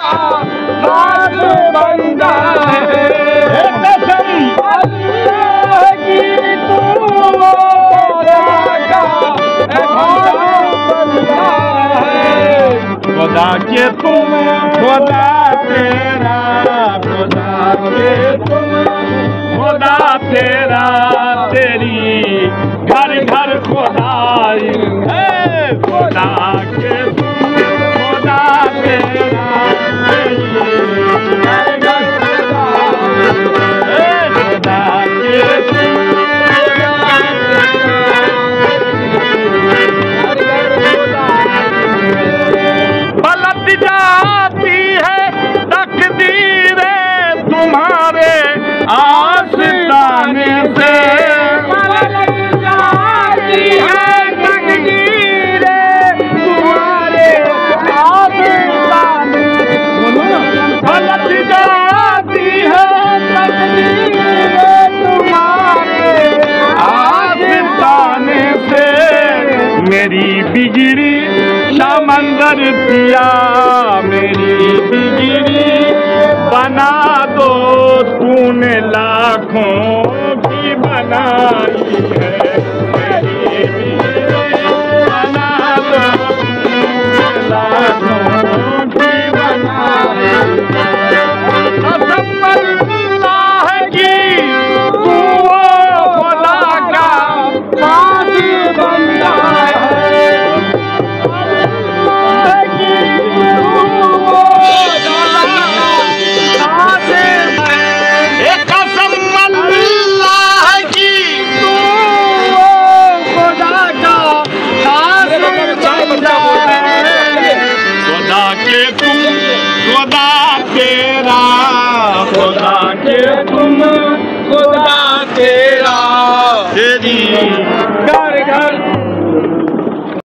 खास बंदा है। कसम अल्लाह की तू खुदा का खास बंदा है। खुदा के तुम खुदा तेरा, खुदा के तुम खुदा तेरा, तेरी घर घर खुदाई है। खुदा के तुम खुदा तेरा, घर घर खुदाई है। खुदा के तुम पलट जाती है तकदीरें तुम्हारे आस्ताने से। पलट जाती है तकदीरें तुम्हारे आस्ताने से। पलट जाती है तकदीरें तुम्हारे आस्ताने से। मेरी बिगड़ी समंदर पिया, मेरी बिगड़ी बना दो, तूने लाखों की बनाई है। मेरी बिगड़ी बना दो, तूने लाखों की बनाई है। कसम अल्लाह की तू खुदा का खास बंदा है। खुदा के तुम खुदा तेरा, खुदा के तुम